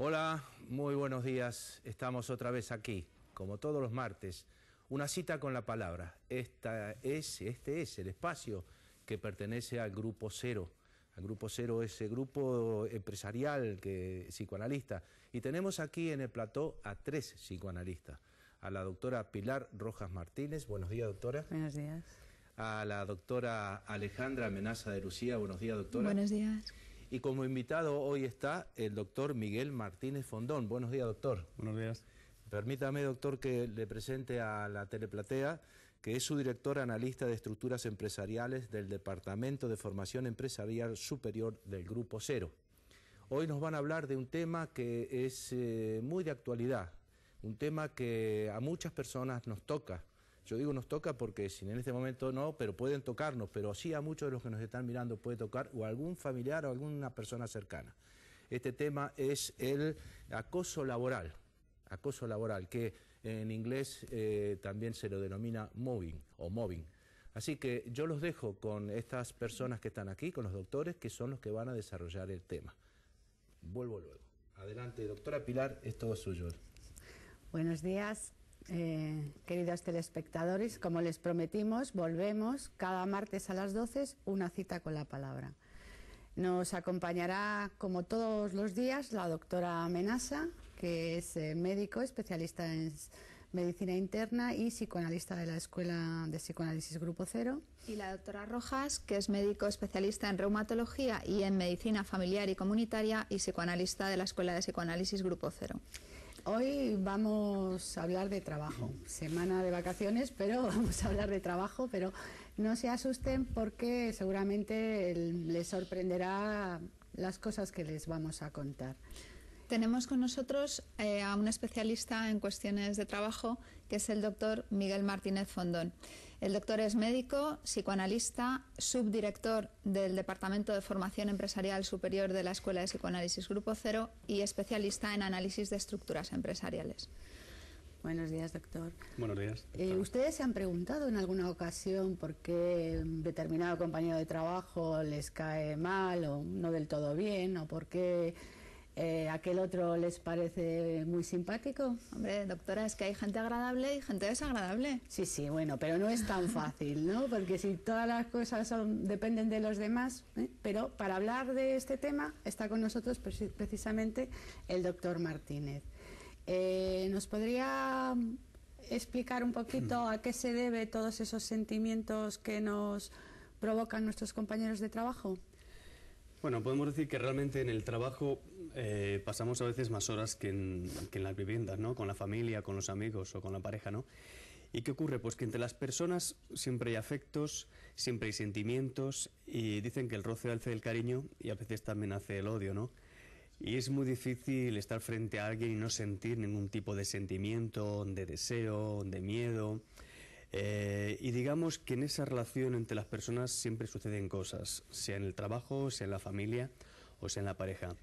Hola, muy buenos días. Estamos otra vez aquí, como todos los martes. Una cita con la palabra. Este es el espacio que pertenece al Grupo Cero. Al Grupo Cero, ese grupo empresarial psicoanalista. Y tenemos aquí en el plató a 3 psicoanalistas. A la doctora Pilar Rojas Martínez. Buenos días, doctora. Buenos días. A la doctora Alejandra Amenaza de Lucía. Buenos días, doctora. Buenos días. Y como invitado hoy está el doctor Miguel Martínez Fondón. Buenos días, doctor. Buenos días. Permítame, doctor, que le presente a la teleplatea, que es su director analista de estructuras empresariales del Departamento de Formación Empresarial Superior del Grupo Cero. Hoy nos van a hablar de un tema que es muy de actualidad, un tema que a muchas personas nos toca. Yo digo nos toca porque si en este momento no, pero pueden tocarnos, pero sí a muchos de los que nos están mirando puede tocar o algún familiar o alguna persona cercana. Este tema es el acoso laboral, que en inglés también se lo denomina mobbing o mobbing. Así que yo los dejo con estas personas que están aquí, con los doctores, que son los que van a desarrollar el tema. Vuelvo luego. Adelante, doctora Pilar, es todo suyo. Buenos días. Queridos telespectadores, como les prometimos, volvemos cada martes a las 12, una cita con la palabra. Nos acompañará, como todos los días, la doctora Amenaza, que es médico, especialista en medicina interna y psicoanalista de la Escuela de Psicoanálisis Grupo Cero. Y la doctora Rojas, que es médico especialista en reumatología y en medicina familiar y comunitaria y psicoanalista de la Escuela de Psicoanálisis Grupo Cero. Hoy vamos a hablar de trabajo, semana de vacaciones, pero vamos a hablar de trabajo, pero no se asusten porque seguramente les sorprenderá las cosas que les vamos a contar. Tenemos con nosotros a un especialista en cuestiones de trabajo, que es el doctor Miguel Martínez Fondón. El doctor es médico, psicoanalista, subdirector del Departamento de Formación Empresarial Superior de la Escuela de Psicoanálisis Grupo Cero y especialista en análisis de estructuras empresariales. Buenos días, doctor. Buenos días. ¿Ustedes se han preguntado en alguna ocasión por qué un determinado compañero de trabajo les cae mal o no del todo bien, o por qué aquel otro les parece muy simpático? Hombre, doctora, es que hay gente agradable y gente desagradable. Sí, bueno, pero no es tan fácil, ¿no? Porque si todas las cosas dependen de los demás, pero para hablar de este tema está con nosotros precisamente el doctor Martínez. ¿Nos podría explicar un poquito a qué se debe todos esos sentimientos que nos provocan nuestros compañeros de trabajo? Bueno, podemos decir que realmente en el trabajo pasamos a veces más horas que en las viviendas, ¿no? Con la familia, con los amigos o con la pareja, ¿no? ¿Y qué ocurre? Pues que entre las personas siempre hay afectos, siempre hay sentimientos, y dicen que el roce hace el cariño y a veces también hace el odio, ¿no? Y es muy difícil estar frente a alguien y no sentir ningún tipo de sentimiento, de deseo, de miedo. Y digamos que en esa relación entre las personas siempre suceden cosas, sea en el trabajo, sea en la familia o sea en la pareja.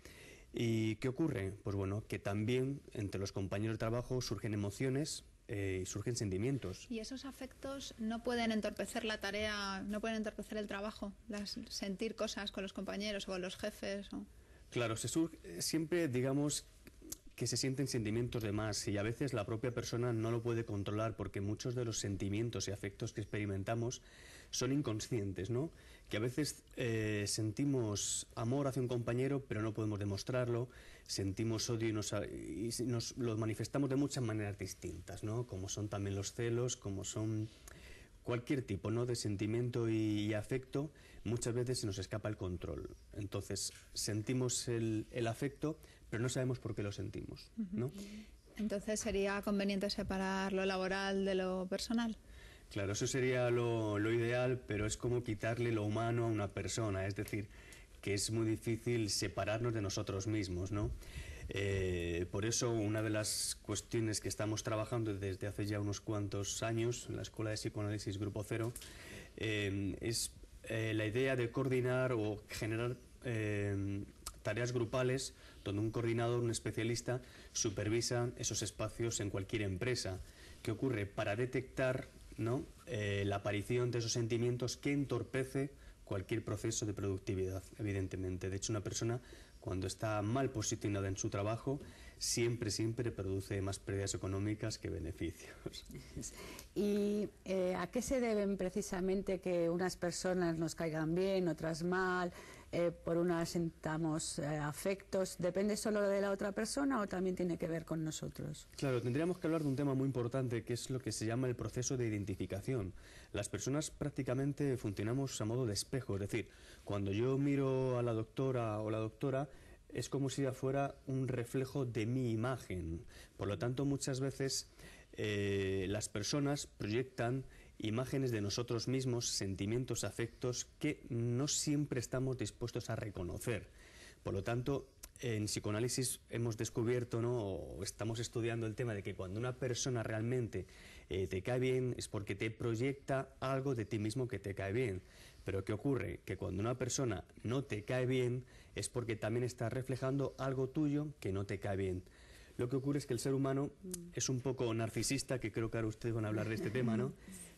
¿Y qué ocurre? Pues bueno, que también entre los compañeros de trabajo surgen emociones y surgen sentimientos. ¿Y esos afectos no pueden entorpecer la tarea, no pueden entorpecer el trabajo? Sentir cosas con los compañeros o con los jefes. Claro, siempre digamos que se sienten sentimientos de más y a veces la propia persona no lo puede controlar porque muchos de los sentimientos y afectos que experimentamos son inconscientes, ¿no? Que a veces sentimos amor hacia un compañero pero no podemos demostrarlo, sentimos odio y nos lo manifestamos de muchas maneras distintas, ¿no? Como son también los celos, como son cualquier tipo, ¿no?, de sentimiento y afecto, muchas veces se nos escapa el control. Entonces sentimos el afecto, pero no sabemos por qué lo sentimos, ¿no? Entonces sería conveniente separar lo laboral de lo personal. Claro, eso sería lo ideal, pero es como quitarle lo humano a una persona, es decir, que es muy difícil separarnos de nosotros mismos, ¿no? Por eso una de las cuestiones que estamos trabajando desde hace ya unos cuantos años en la Escuela de Psicoanálisis Grupo Cero es la idea de coordinar o generar tareas grupales donde un coordinador, un especialista, supervisa esos espacios en cualquier empresa. ¿Qué ocurre? Para detectar, ¿no?, la aparición de esos sentimientos que entorpece cualquier proceso de productividad, evidentemente. De hecho, una persona cuando está mal posicionada en su trabajo, siempre produce más pérdidas económicas que beneficios. ¿Y a qué se deben precisamente que unas personas nos caigan bien, otras mal, por unas sentamos afectos? ¿Depende solo de la otra persona o también tiene que ver con nosotros? Claro, tendríamos que hablar de un tema muy importante, que es lo que se llama el proceso de identificación. Las personas prácticamente funcionamos a modo de espejo, es decir, cuando yo miro a la doctora o la doctora, es como si fuera un reflejo de mi imagen. Por lo tanto, muchas veces las personas proyectan imágenes de nosotros mismos, sentimientos, afectos que no siempre estamos dispuestos a reconocer. Por lo tanto, en psicoanálisis hemos descubierto, ¿no?, o estamos estudiando el tema de que cuando una persona realmente te cae bien es porque te proyecta algo de ti mismo que te cae bien. Pero ¿qué ocurre? Que cuando una persona no te cae bien es porque también está reflejando algo tuyo que no te cae bien. Lo que ocurre es que el ser humano es un poco narcisista, que creo que ahora ustedes van a hablar de este tema, ¿no?,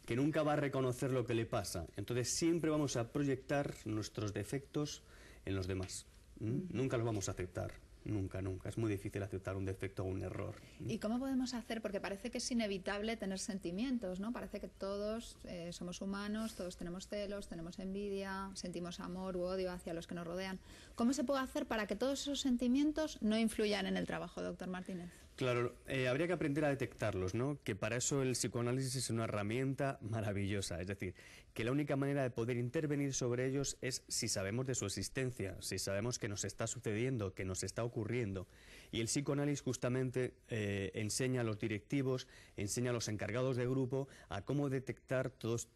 que nunca va a reconocer lo que le pasa. Entonces siempre vamos a proyectar nuestros defectos en los demás. Nunca los vamos a aceptar. Nunca, nunca. Es muy difícil aceptar un defecto o un error. ¿Y cómo podemos hacer? Porque parece que es inevitable tener sentimientos, ¿no? Parece que todos somos humanos, todos tenemos celos, tenemos envidia, sentimos amor u odio hacia los que nos rodean. ¿Cómo se puede hacer para que todos esos sentimientos no influyan en el trabajo, doctor Martínez? Claro, habría que aprender a detectarlos, ¿no? Que para eso el psicoanálisis es una herramienta maravillosa. Es decir, que la única manera de poder intervenir sobre ellos es si sabemos de su existencia, si sabemos que nos está sucediendo, que nos está ocurriendo. Y el psicoanálisis justamente enseña a los directivos, enseña a los encargados de grupo a cómo detectar todos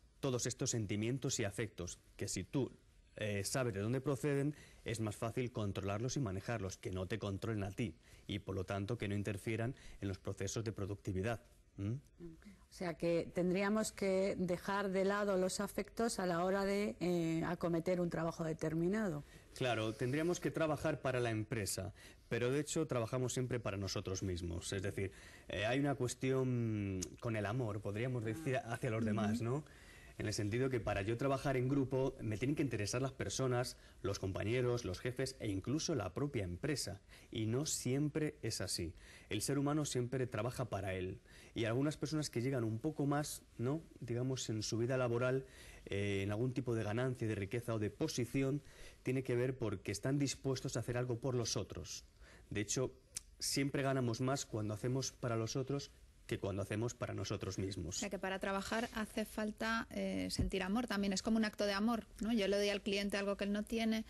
estos sentimientos y afectos, que si tú sabes de dónde proceden, es más fácil controlarlos y manejarlos, que no te controlen a ti y por lo tanto que no interfieran en los procesos de productividad. O sea que tendríamos que dejar de lado los afectos a la hora de acometer un trabajo determinado. Claro, tendríamos que trabajar para la empresa, pero de hecho trabajamos siempre para nosotros mismos. Es decir, hay una cuestión con el amor, podríamos decir, hacia los demás, ¿no? En el sentido que para yo trabajar en grupo me tienen que interesar las personas, los compañeros, los jefes e incluso la propia empresa. Y no siempre es así. El ser humano siempre trabaja para él. Y algunas personas que llegan un poco más, ¿no?, digamos, en su vida laboral, en algún tipo de ganancia, de riqueza o de posición, tiene que ver porque están dispuestos a hacer algo por los otros. De hecho, siempre ganamos más cuando hacemos para los otros que cuando hacemos para nosotros mismos. O sea que para trabajar hace falta sentir amor también, es como un acto de amor, ¿no? Yo le doy al cliente algo que él no tiene,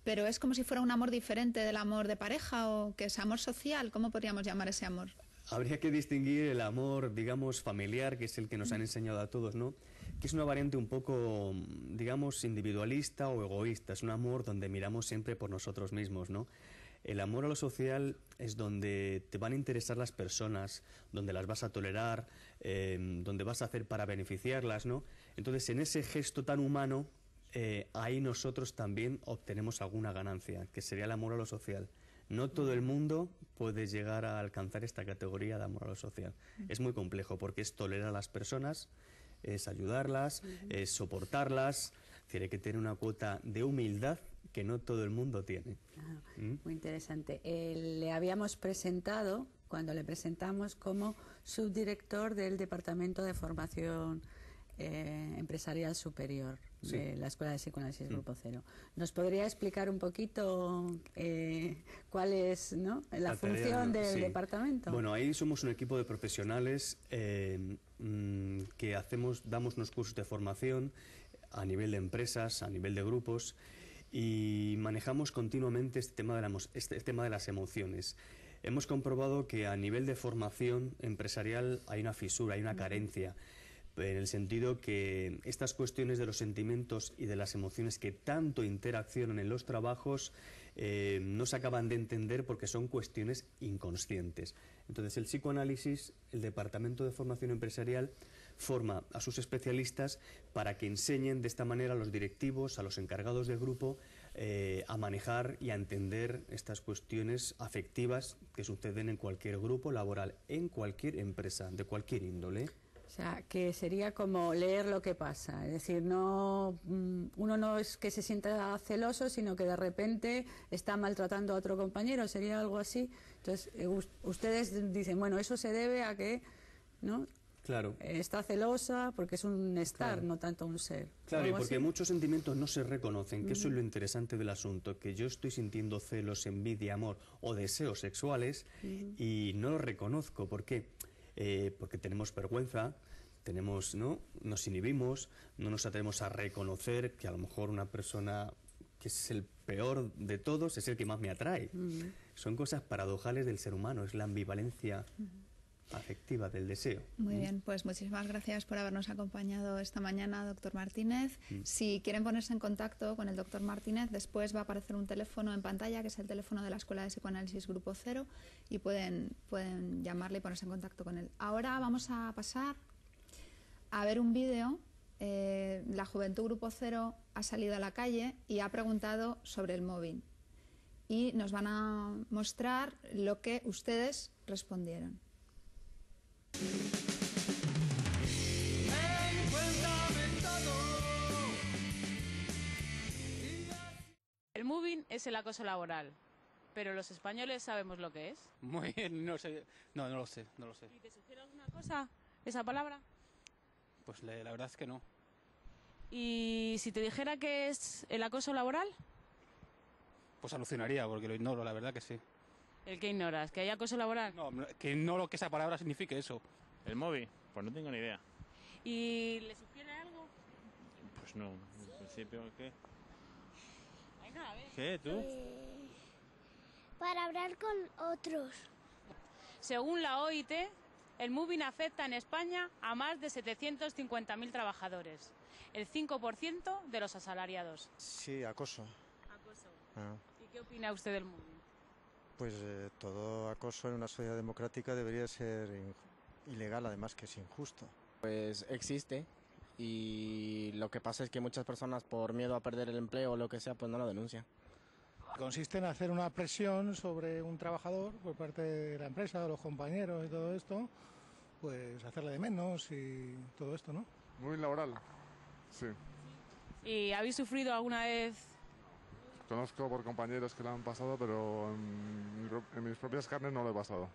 pero es como si fuera un amor diferente del amor de pareja o que es amor social. ¿Cómo podríamos llamar ese amor? Habría que distinguir el amor, digamos, familiar, que es el que nos han enseñado a todos, ¿no?, que es una variante un poco, digamos, individualista o egoísta. Es un amor donde miramos siempre por nosotros mismos, ¿no? El amor a lo social es donde te van a interesar las personas, donde las vas a tolerar, donde vas a hacer para beneficiarlas, ¿no? Entonces, en ese gesto tan humano, ahí nosotros también obtenemos alguna ganancia, que sería el amor a lo social. No todo el mundo puede llegar a alcanzar esta categoría de amor a lo social. Es muy complejo porque es tolerar a las personas, es ayudarlas, es soportarlas. Tiene que tener una cuota de humildad que no todo el mundo tiene. Muy interesante. Le habíamos presentado, cuando le presentamos, como subdirector del Departamento de Formación Empresarial Superior de la Escuela de Psicoanálisis Grupo Cero. ¿Nos podría explicar un poquito cuál es, ¿no?, la función del departamento? Bueno, ahí somos un equipo de profesionales que damos unos cursos de formación a nivel de empresas, a nivel de grupos, y manejamos continuamente este tema de las emociones. Hemos comprobado que a nivel de formación empresarial hay una fisura, hay una carencia, en el sentido que estas cuestiones de los sentimientos y de las emociones que tanto interaccionan en los trabajos no se acaban de entender porque son cuestiones inconscientes. Entonces el psicoanálisis, el Departamento de Formación Empresarial, forma a sus especialistas para que enseñen de esta manera a los directivos, a los encargados de grupo, a manejar y a entender estas cuestiones afectivas que suceden en cualquier grupo laboral, en cualquier empresa, de cualquier índole. O sea, que sería como leer lo que pasa. Es decir, no, uno no es que se sienta celoso, sino que de repente está maltratando a otro compañero. Sería algo así. Entonces, ustedes dicen, bueno, eso se debe a que, ¿no? Claro. Está celosa porque es un estar, Claro. no tanto un ser. Claro, y ¿Algo porque así? muchos sentimientos no se reconocen, que eso es lo interesante del asunto, que yo estoy sintiendo celos, envidia, amor o deseos sexuales y no los reconozco. ¿Por qué? Porque tenemos vergüenza, tenemos, ¿no? Nos inhibimos, no nos atrevemos a reconocer que a lo mejor una persona que es el peor de todos es el que más me atrae. Son cosas paradojales del ser humano, es la ambivalencia afectiva del deseo. Muy bien, pues muchísimas gracias por habernos acompañado esta mañana, doctor Martínez. Si quieren ponerse en contacto con el doctor Martínez, después va a aparecer un teléfono en pantalla, que es el teléfono de la Escuela de Psicoanálisis Grupo Cero, y pueden llamarle y ponerse en contacto con él. Ahora vamos a pasar a ver un vídeo. La Juventud Grupo Cero ha salido a la calle y ha preguntado sobre el mobbing. Y nos van a mostrar lo que ustedes respondieron. El mobbing es el acoso laboral, pero los españoles sabemos lo que es. Muy bien, no sé, no lo sé. ¿Y te sugiere alguna cosa esa palabra? Pues la verdad es que no. ¿Y si te dijera que es el acoso laboral? Pues alucinaría, porque lo ignoro, la verdad que sí. ¿El que ignoras? ¿Que hay acoso laboral? No, que ignoro que esa palabra signifique eso. ¿El móvil? Pues no tengo ni idea. ¿Y le sugiere algo? Pues no, en principio, ¿qué? Venga, a ver. ¿Qué, tú? Para hablar con otros. Según la OIT, el mobbing afecta en España a más de 750.000 trabajadores, el 5% de los asalariados. Sí, acoso. Acoso. Ah, ¿Y qué opina usted del mobbing? pues todo acoso en una sociedad democrática debería ser ilegal, además que es injusto. Pues existe y lo que pasa es que muchas personas por miedo a perder el empleo o lo que sea pues no lo denuncian. Consiste en hacer una presión sobre un trabajador por parte de la empresa, de los compañeros y todo esto, pues hacerle de menos y todo esto, ¿no? Muy laboral, sí. ¿Y habéis sufrido alguna vez? Conozco por compañeros que lo han pasado, pero en mis propias carnes no lo he pasado.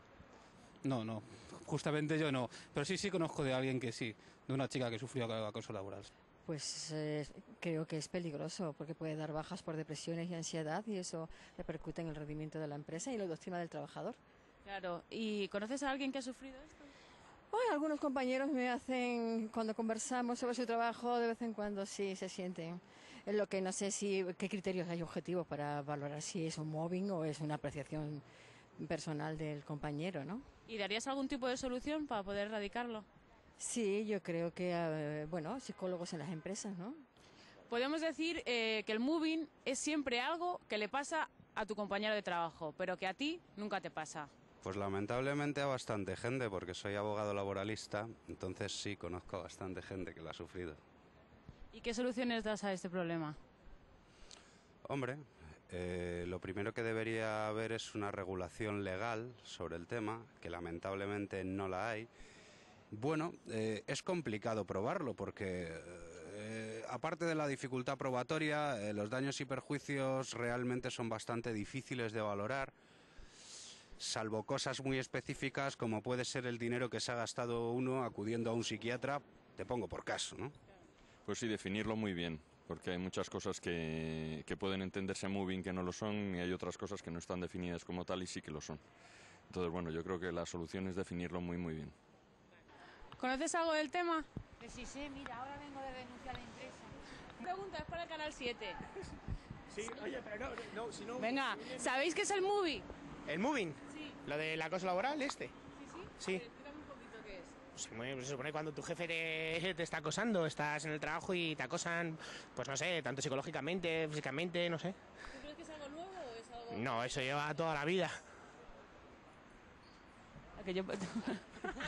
No, justamente yo no. Pero sí conozco de alguien que sí, de una chica que sufrió acoso laboral. Pues creo que es peligroso porque puede dar bajas por depresiones y ansiedad y eso repercute en el rendimiento de la empresa y la autoestima del trabajador. Claro. ¿Y conoces a alguien que ha sufrido esto? Algunos compañeros me hacen, cuando conversamos sobre su trabajo, de vez en cuando sí se sienten. Es lo que no sé qué criterios hay objetivos para valorar si es un mobbing o es una apreciación personal del compañero, ¿no? ¿Y darías algún tipo de solución para poder erradicarlo? Sí, yo creo que, psicólogos en las empresas, ¿no? Podemos decir que el mobbing es siempre algo que le pasa a tu compañero de trabajo, pero que a ti nunca te pasa. Pues lamentablemente a bastante gente, porque soy abogado laboralista, entonces sí conozco a bastante gente que lo ha sufrido. ¿Y qué soluciones das a este problema? Hombre, lo primero que debería haber es una regulación legal sobre el tema, que lamentablemente no la hay. Bueno, es complicado probarlo porque, aparte de la dificultad probatoria, los daños y perjuicios realmente son bastante difíciles de valorar, salvo cosas muy específicas como puede ser el dinero que se ha gastado uno acudiendo a un psiquiatra, te pongo por caso, ¿no? Pues sí, definirlo muy bien, porque hay muchas cosas que pueden entenderse muy bien que no lo son y hay otras cosas que no están definidas como tal y sí que lo son. Entonces, bueno, yo creo que la solución es definirlo muy bien. ¿Conoces algo del tema? Que sí sé, mira, ahora vengo de denunciar a la empresa. Pregunta, es para el Canal 7. Sí, oye, pero no, si no... Venga, ¿sabéis qué es el mobbing? ¿El moving? Sí. ¿Lo del acoso laboral, este? Sí. Sí. Explícame un poquito qué es. Pues se supone cuando tu jefe te está acosando, estás en el trabajo y te acosan, pues no sé, tanto psicológicamente, físicamente, no sé. ¿Tú crees que es algo nuevo o es algo...? No, eso lleva toda la vida.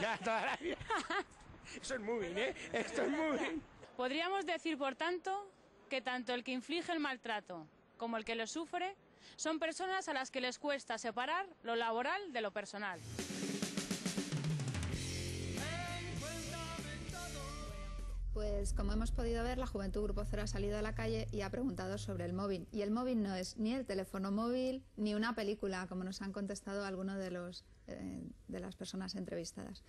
Ya, toda la vida. Eso es moving, ¿eh? Esto es moving. Podríamos decir, por tanto, que tanto el que inflige el maltrato como el que lo sufre son personas a las que les cuesta separar lo laboral de lo personal. Pues como hemos podido ver, la Juventud Grupo Cero ha salido a la calle y ha preguntado sobre el móvil. Y el móvil no es ni el teléfono móvil ni una película, como nos han contestado algunos de las personas entrevistadas.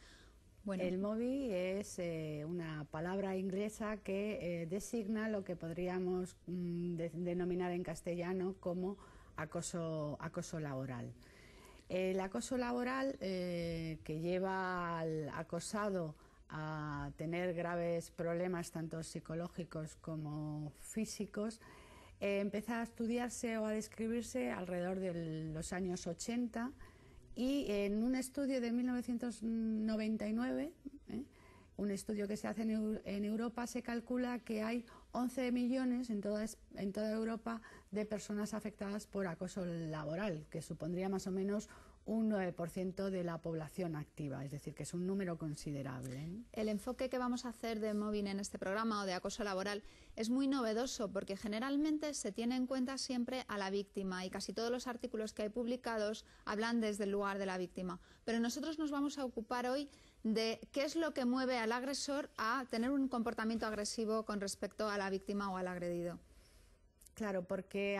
Bueno. El móvil es una palabra inglesa que designa lo que podríamos denominar en castellano como acoso laboral. El acoso laboral que lleva al acosado a tener graves problemas tanto psicológicos como físicos, empieza a estudiarse o a describirse alrededor de los años 80 y en un estudio de 1999, un estudio que se hace en Europa, se calcula que hay 11 millones en toda Europa de personas afectadas por acoso laboral, que supondría más o menos un 9% de la población activa, es decir, que es un número considerable. El enfoque que vamos a hacer de mobbing en este programa o de acoso laboral es muy novedoso porque generalmente se tiene en cuenta siempre a la víctima y casi todos los artículos que hay publicados hablan desde el lugar de la víctima. Pero nosotros nos vamos a ocupar hoy de qué es lo que mueve al agresor a tener un comportamiento agresivo con respecto a la víctima o al agredido. Claro, porque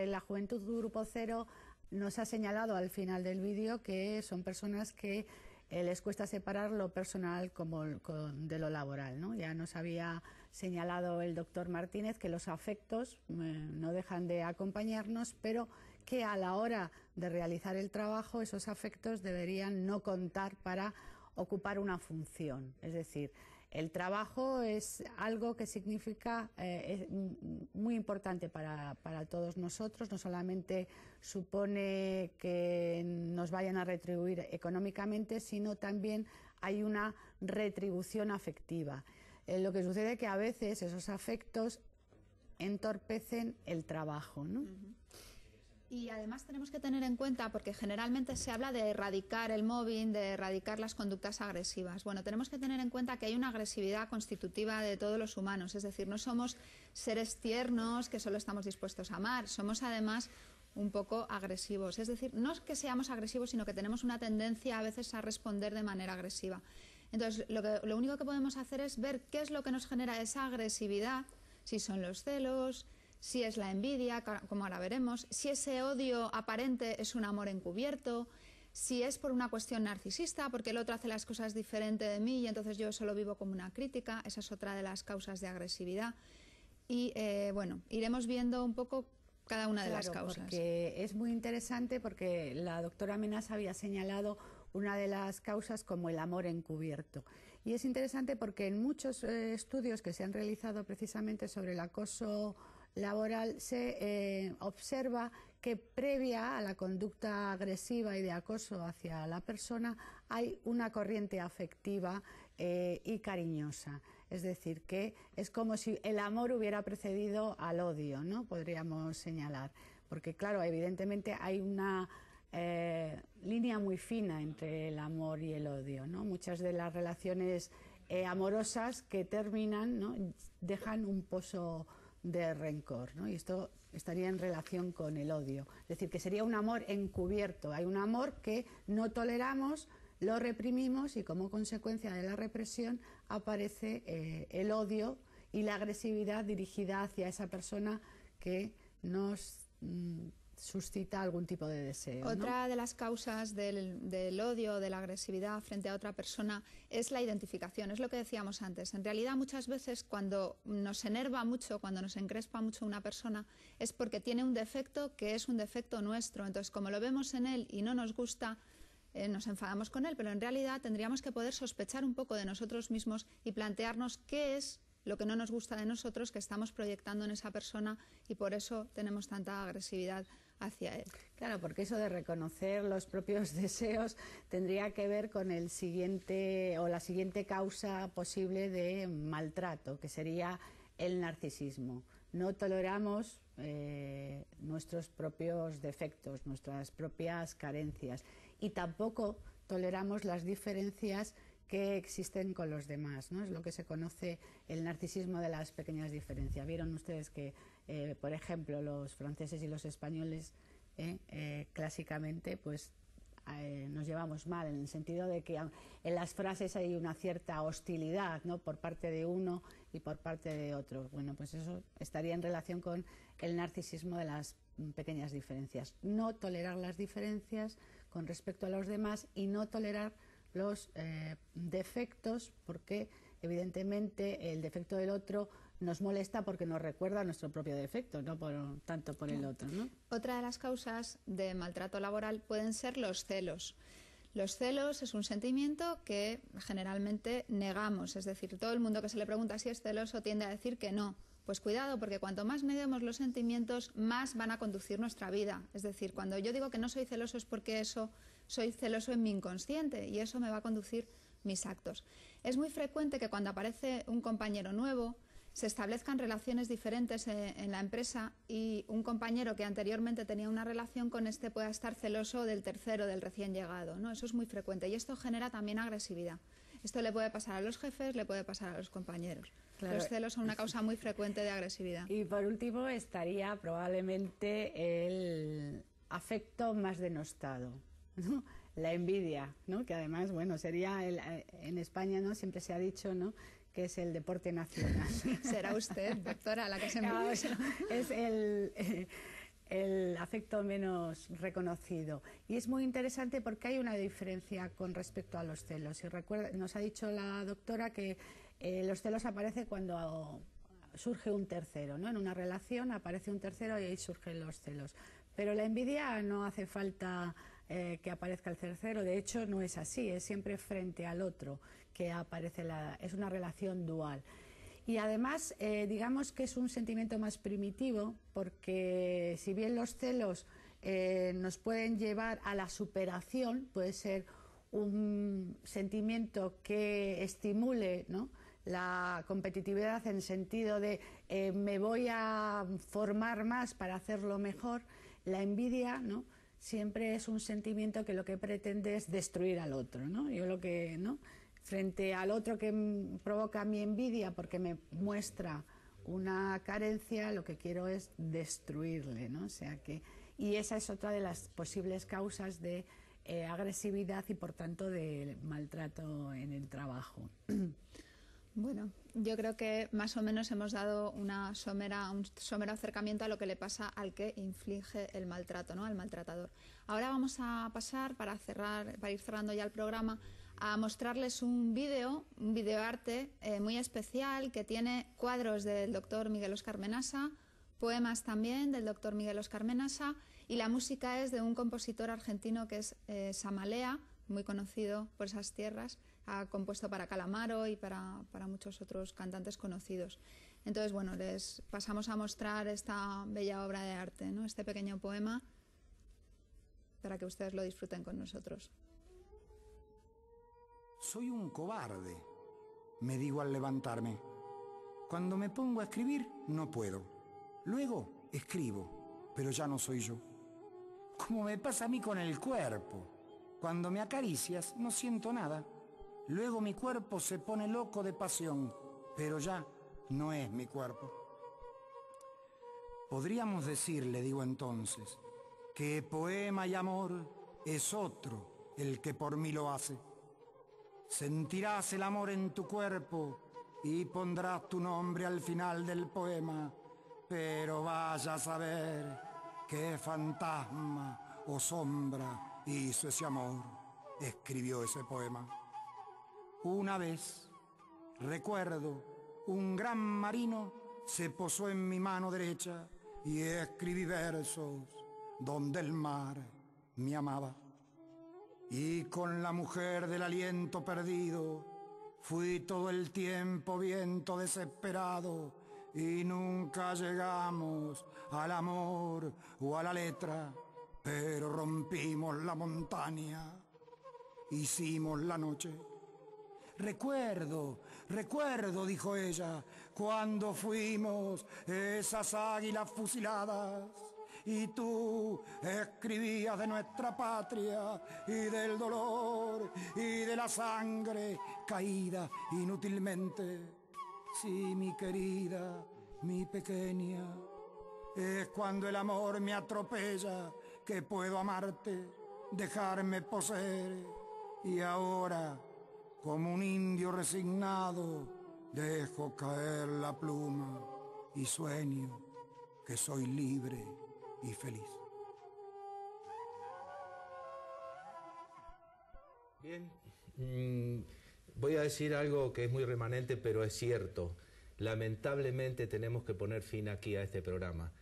la Juventud Grupo Cero nos ha señalado al final del vídeo que son personas que les cuesta separar lo personal de lo laboral, ¿no? Ya nos había señalado el doctor Martínez que los afectos no dejan de acompañarnos, pero que a la hora de realizar el trabajo esos afectos deberían no contar para ocupar una función. Es decir, el trabajo es algo que significa es muy importante para todos nosotros. No solamente supone que nos vayan a retribuir económicamente, sino también hay una retribución afectiva. Lo que sucede es que a veces esos afectos entorpecen el trabajo, ¿no? Y además tenemos que tener en cuenta, porque generalmente se habla de erradicar el mobbing, de erradicar las conductas agresivas. Bueno, tenemos que tener en cuenta que hay una agresividad constitutiva de todos los humanos, es decir, no somos seres tiernos que solo estamos dispuestos a amar, somos además un poco agresivos. Es decir, no es que seamos agresivos, sino que tenemos una tendencia a veces a responder de manera agresiva. Entonces, lo único que podemos hacer es ver qué es lo que nos genera esa agresividad, si son los celos, si es la envidia, como ahora veremos, si ese odio aparente es un amor encubierto, si es por una cuestión narcisista, porque el otro hace las cosas diferente de mí y entonces yo solo vivo como una crítica. Esa es otra de las causas de agresividad. Y bueno, iremos viendo un poco cada una de las causas. Porque es muy interesante, porque la doctora Menas había señalado una de las causas como el amor encubierto. Y es interesante porque en muchos estudios que se han realizado precisamente sobre el acoso laboral se observa que previa a la conducta agresiva y de acoso hacia la persona hay una corriente afectiva y cariñosa. Es decir, que es como si el amor hubiera precedido al odio, ¿no? Podríamos señalar. Porque claro, evidentemente hay una línea muy fina entre el amor y el odio, ¿no? Muchas de las relaciones amorosas que terminan, ¿no?, dejan un pozo de rencor, ¿no? Y esto estaría en relación con el odio. Es decir, que sería un amor encubierto. Hay un amor que no toleramos, lo reprimimos y como consecuencia de la represión aparece el odio y la agresividad dirigida hacia esa persona que nos suscita algún tipo de deseo, ¿no? Otra de las causas del odio, de la agresividad frente a otra persona es la identificación, es lo que decíamos antes. En realidad muchas veces cuando nos enerva mucho, cuando nos encrespa mucho una persona, es porque tiene un defecto que es un defecto nuestro. Entonces, como lo vemos en él y no nos gusta, nos enfadamos con él, pero en realidad tendríamos que poder sospechar un poco de nosotros mismos y plantearnos qué es lo que no nos gusta de nosotros que estamos proyectando en esa persona y por eso tenemos tanta agresividad hacia él. Claro, porque eso de reconocer los propios deseos tendría que ver con la siguiente causa posible de maltrato, que sería el narcisismo. No toleramos nuestros propios defectos, nuestras propias carencias y tampoco toleramos las diferencias que existen con los demás, ¿no? Es lo que se conoce el narcisismo de las pequeñas diferencias. Vieron ustedes que, por ejemplo, los franceses y los españoles clásicamente pues nos llevamos mal, en el sentido de que en las frases hay una cierta hostilidad, ¿no?, por parte de uno y por parte de otro. Bueno, pues eso estaría en relación con el narcisismo de las pequeñas diferencias. No tolerar las diferencias con respecto a los demás y no tolerar los defectos, porque evidentemente el defecto del otro nos molesta porque nos recuerda a nuestro propio defecto, no tanto por el otro, ¿no? Otra de las causas de maltrato laboral pueden ser los celos. Los celos es un sentimiento que generalmente negamos, es decir, todo el mundo que se le pregunta si es celoso tiende a decir que no. Pues cuidado, porque cuanto más neguemos los sentimientos, más van a conducir nuestra vida. Es decir, cuando yo digo que no soy celoso es porque soy celoso en mi inconsciente y eso me va a conducir mis actos. Es muy frecuente que cuando aparece un compañero nuevo se establezcan relaciones diferentes en la empresa y un compañero que anteriormente tenía una relación con este pueda estar celoso del tercero, del recién llegado, ¿no? Eso es muy frecuente y esto genera también agresividad. Esto le puede pasar a los jefes, le puede pasar a los compañeros. Claro. Los celos son una causa muy frecuente de agresividad. Y por último estaría probablemente el afecto más denostado, ¿no? La envidia, ¿no? Que además, bueno, sería en España, ¿no?, siempre se ha dicho, ¿no?, que es el deporte nacional. Será usted, doctora, la que se envidia. Es el afecto menos reconocido. Y es muy interesante porque hay una diferencia con respecto a los celos. Y nos ha dicho la doctora que los celos aparecen cuando surge un tercero, ¿no? En una relación aparece un tercero y ahí surgen los celos. Pero la envidia no hace falta que aparezca el tercero, de hecho no es así, es siempre frente al otro que aparece es una relación dual. Y además, digamos que es un sentimiento más primitivo, porque si bien los celos nos pueden llevar a la superación, puede ser un sentimiento que estimule, ¿no?, la competitividad en el sentido de me voy a formar más para hacerlo mejor. La envidia, ¿no?, siempre es un sentimiento que lo que pretende es destruir al otro, ¿no? Yo lo que, ¿no?, frente al otro que provoca mi envidia porque me muestra una carencia, lo que quiero es destruirle, ¿no? O sea que, y esa es otra de las posibles causas de agresividad y por tanto de maltrato en el trabajo. Bueno, yo creo que más o menos hemos dado un somero acercamiento a lo que le pasa al que inflige el maltrato, ¿no?, al maltratador. Ahora vamos a pasar, para ir cerrando ya el programa, a mostrarles un videoarte muy especial que tiene cuadros del doctor Miguel Óscar Menasa, poemas también del doctor Miguel Óscar Menasa, y la música es de un compositor argentino que es Samalea, muy conocido por esas tierras. Ha compuesto para Calamaro y para muchos otros cantantes conocidos. Entonces, bueno, les pasamos a mostrar esta bella obra de arte, ¿no?, este pequeño poema, para que ustedes lo disfruten con nosotros. Soy un cobarde, me digo al levantarme. Cuando me pongo a escribir, no puedo. Luego escribo, pero ya no soy yo. Como me pasa a mí con el cuerpo. Cuando me acaricias, no siento nada. Luego mi cuerpo se pone loco de pasión, pero ya no es mi cuerpo. Podríamos decir, le digo entonces, que poema y amor es otro el que por mí lo hace. Sentirás el amor en tu cuerpo y pondrás tu nombre al final del poema, pero vaya a saber qué fantasma o sombra hizo ese amor, escribió ese poema. Una vez, recuerdo, un gran marino se posó en mi mano derecha y escribí versos donde el mar me amaba. Y con la mujer del aliento perdido fui todo el tiempo viento desesperado y nunca llegamos al amor o a la letra, pero rompimos la montaña, hicimos la noche. Recuerdo, dijo ella, cuando fuimos esas águilas fusiladas y tú escribías de nuestra patria y del dolor y de la sangre caída inútilmente. Sí, mi querida, mi pequeña, es cuando el amor me atropella que puedo amarte. dejarme poseer. Y ahora, como un indio resignado, dejo caer la pluma y sueño que soy libre y feliz. Bien, voy a decir algo que es muy remanente, pero es cierto. Lamentablemente tenemos que poner fin aquí a este programa.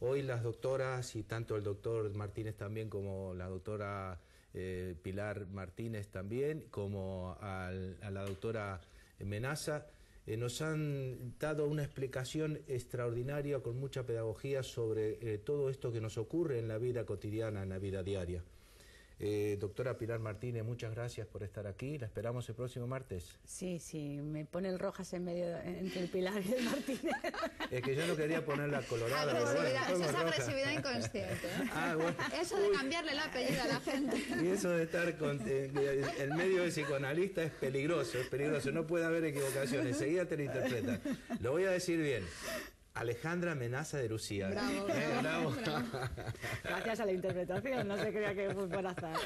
Hoy las doctoras, y tanto el doctor Martínez también como la doctora Pilar Martínez también, como a la doctora Menaza, nos han dado una explicación extraordinaria con mucha pedagogía sobre todo esto que nos ocurre en la vida cotidiana, en la vida diaria. Doctora Pilar Martínez, muchas gracias por estar aquí. La esperamos el próximo martes. Sí, me pone el Rojas en medio entre el Pilar y el Martínez. Es que yo no quería poner la colorada. Eso es agresividad inconsciente. Bueno. Eso de cambiarle el apellido a la gente. Y eso de estar en medio de psicoanalista es peligroso, no puede haber equivocaciones, enseguida te lo interpretan. Lo voy a decir bien. Alejandra Menaza de Lucía. Bravo. Gracias a la interpretación, no se crea que fue por azar.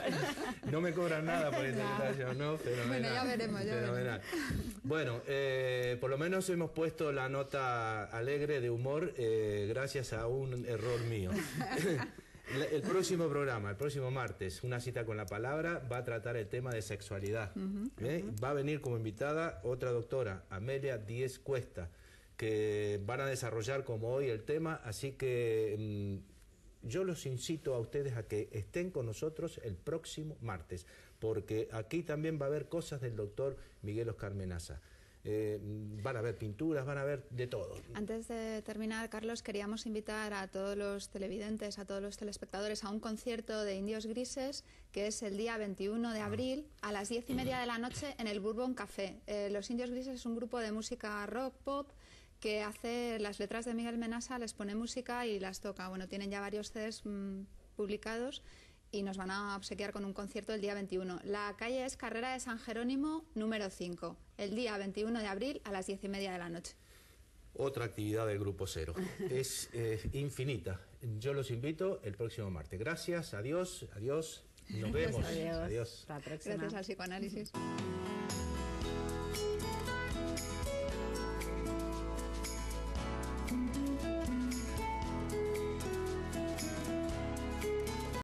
No me cobran nada por interpretación, ¿no? Fenomenal. Bueno, ya veremos. Bueno, por lo menos hemos puesto la nota alegre de humor gracias a un error mío. El próximo programa, el próximo martes, Una cita con la palabra, va a tratar el tema de sexualidad. Va a venir como invitada otra doctora, Amelia Díez Cuesta, que van a desarrollar como hoy el tema, así que yo los incito a ustedes a que estén con nosotros el próximo martes, porque aquí también va a haber cosas del doctor Miguel Oscar Menaza. Van a haber pinturas, van a ver de todo. Antes de terminar, Carlos, queríamos invitar a todos los televidentes, a todos los telespectadores a un concierto de Indios Grises, que es el día 21 de abril a las 10:30 de la noche en el Bourbon Café. Los Indios Grises es un grupo de música rock, pop, que hace las letras de Miguel Menaza, les pone música y las toca. Bueno, tienen ya varios CDs publicados y nos van a obsequiar con un concierto el día 21. La calle es Carrera de San Jerónimo, número 5, el día 21 de abril a las 10:30 de la noche. Otra actividad del Grupo Cero. Es infinita. Yo los invito el próximo martes. Gracias, adiós. Nos vemos. Adiós. Adiós. Hasta la próxima. Gracias al psicoanálisis.